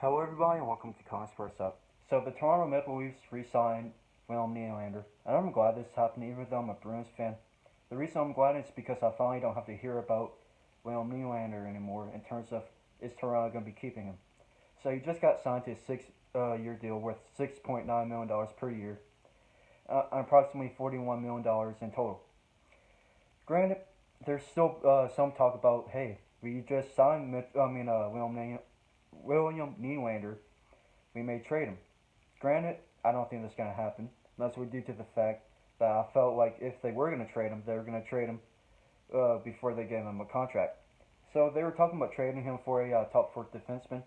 Hello, everybody, and welcome to Collins First Up. So, the Toronto Maple Leafs re-signed William Nylander, and I'm glad this happened, even though I'm a Bruins fan. The reason I'm glad is because I finally don't have to hear about William Nylander anymore in terms of is Toronto going to be keeping him. So, he just got signed to a six-year deal worth $6.9 million per year, approximately $41 million in total. Granted, there's still some talk about, hey, we just signed William Nylander, we may trade him. Granted, I don't think that's going to happen. That's due to the fact that I felt like if they were going to trade him, they were going to trade him before they gave him a contract. So they were talking about trading him for a top four defenseman.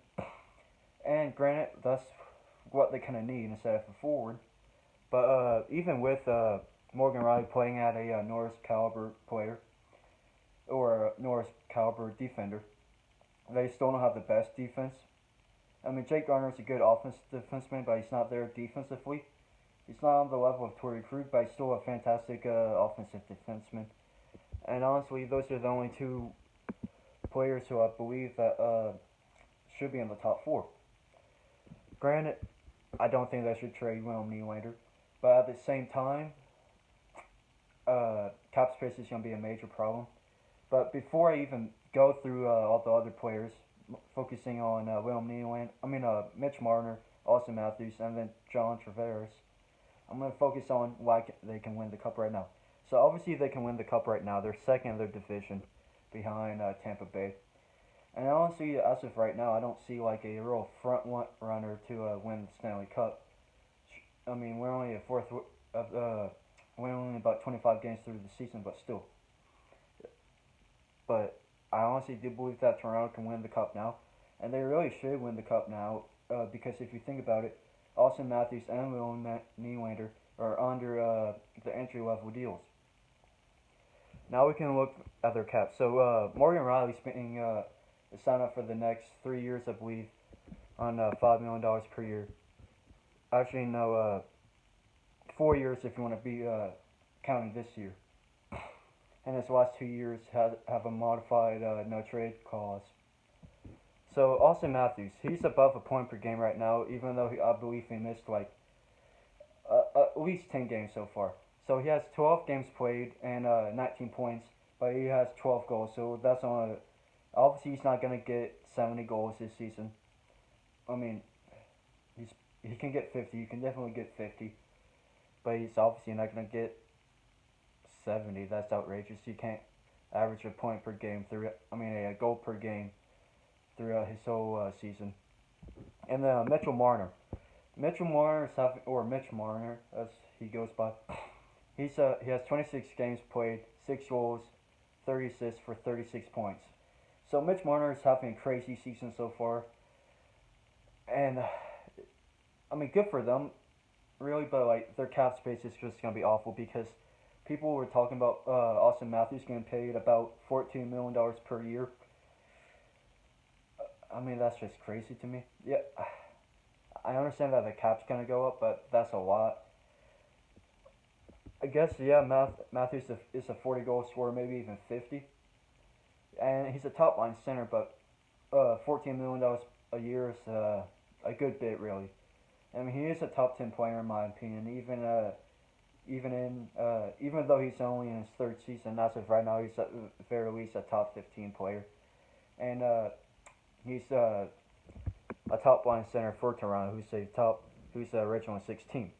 And granted, that's what they kind of need instead of a forward. But even with Morgan Riley playing at a Norris caliber player or a Norris caliber defender, they still don't have the best defense. I mean, Jake Garner's a good offensive defenseman, but he's not there defensively. He's not on the level of Torrey Krug, but he's still a fantastic offensive defenseman. And honestly, those are the only two players who I believe that should be in the top four. Granted, I don't think they should trade William Nylander, but at the same time, cap space is going to be a major problem. But before I even go through all the other players, focusing on William Nylander, Mitch Marner, Austin Matthews, and then John Tavares, I'm going to focus on why they can win the cup right now. So obviously they can win the cup right now. They're second in their division behind Tampa Bay. And honestly, as of right now, I don't see like a real front runner to win the Stanley Cup. I mean, we're only we're only about 25 games through the season, but still. But I honestly do believe that Toronto can win the cup now, and they really should win the cup now because if you think about it, Austin Matthews and William Nylander are under the entry level deals. Now we can look at their cap. So Morgan Riley's being signed up for the next 3 years, I believe, on $5 million per year. Actually, no, 4 years if you want to be counting this year. And his last 2 years have a modified no trade clause. So Austin Matthews, he's above a point per game right now, even though I believe he missed like at least 10 games so far. So he has 12 games played and 19 points, but he has 12 goals. So that's on. Obviously, he's not gonna get 70 goals this season. I mean, he can get 50. You can definitely get 50, but he's obviously not gonna get 70. That's outrageous. You can't average a point per game a goal per game throughout his whole season. And then Mitch Marner Mitch Marner as he goes by. He has 26 games played, 6 goals, 30 assists for 36 points. So Mitch Marner is having a crazy season so far, and I mean, good for them, really. But like their cap space is just gonna be awful because people were talking about Austin Matthews getting paid about $14 million per year. I mean, that's just crazy to me. Yeah, I understand that the cap's gonna go up, but that's a lot. I guess yeah, Matthews is a 40 goal scorer, maybe even 50, and he's a top line center. But $14 million a year is a good bit, really. I mean, he is a top 10 player in my opinion. Even though he's only in his third season, as of right now, he's at the very least a top 15 player, and he's a top line center for Toronto, who's the original 16.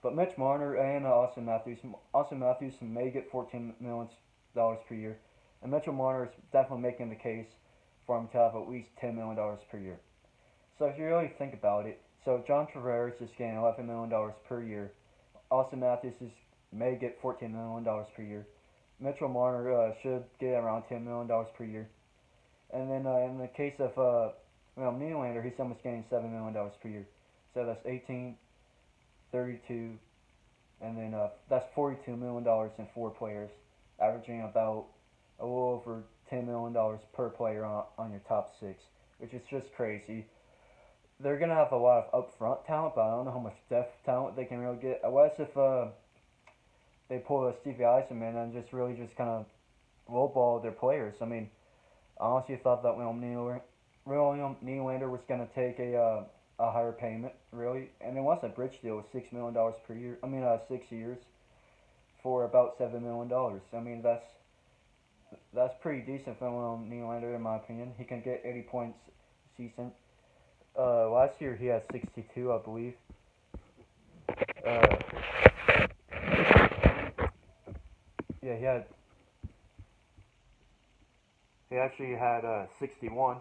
But Mitch Marner and Austin Matthews may get $14 million per year, and Mitchell Marner is definitely making the case for him to have at least $10 million per year. So if you really think about it, so John Tavares is getting $11 million per year. Austin Matthews may get $14 million per year. Mitchell Marner should get around $10 million per year. And then in the case of Nylander, he's almost getting $7 million per year. So that's 18, 32, and then that's $42 million in 4 players, averaging about a little over $10 million per player on your top 6, which is just crazy. They're gonna have a lot of upfront talent, but I don't know how much depth talent they can really get. Unless if they pull a Stevie Eisenman and just kind of lowball their players. I mean, I honestly thought that William Nylander was going to take a higher payment, really, and it wasn't a bridge deal. It was $6 million per year. I mean, 6 years for about $7 million. I mean, that's pretty decent for William Nylander, in my opinion. He can get 80 points a season. Last year he had 62, I believe. Uh, yeah, he actually had 61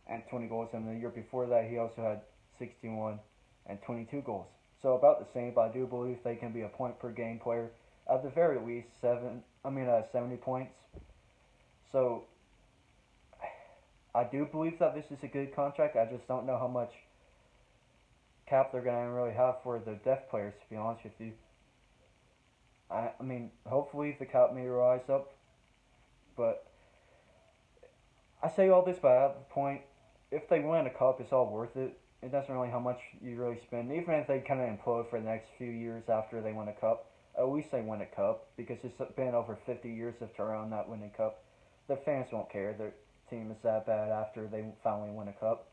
and 20 goals, and the year before that he also had 61 and 22 goals. So about the same, but I do believe they can be a point per game player, at the very least 70 points. So I do believe that this is a good contract. I just don't know how much cap they're gonna really have for the depth players. To be honest with you, I mean, hopefully the cap may rise up, but I say all this, but at the point, if they win a cup, it's all worth it. It doesn't really how much you really spend. Even if they kind of implode for the next few years after they win a cup, at least they win a cup, because it's been over 50 years of Toronto not winning a cup. The fans won't care. Their team is that bad after they finally win a cup.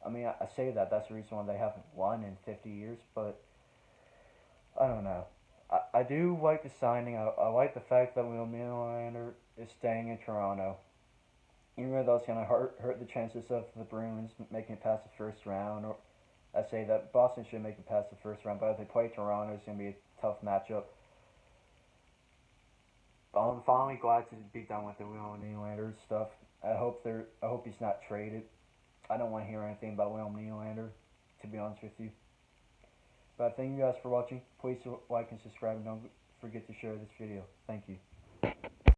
I mean, I say that. That's the reason why they haven't won in 50 years, but I don't know. I do like the signing. I like the fact that William Nylander is staying in Toronto. Even though it's going to hurt the chances of the Bruins making it past the first round, or I say that Boston should make it past the first round, but if they play Toronto, it's going to be a tough matchup. But I'm finally glad to be done with the William Nylander stuff. I hope he's not traded. I don't want to hear anything about William Nylander, to be honest with you. But thank you guys for watching. Please like and subscribe, and don't forget to share this video. Thank you.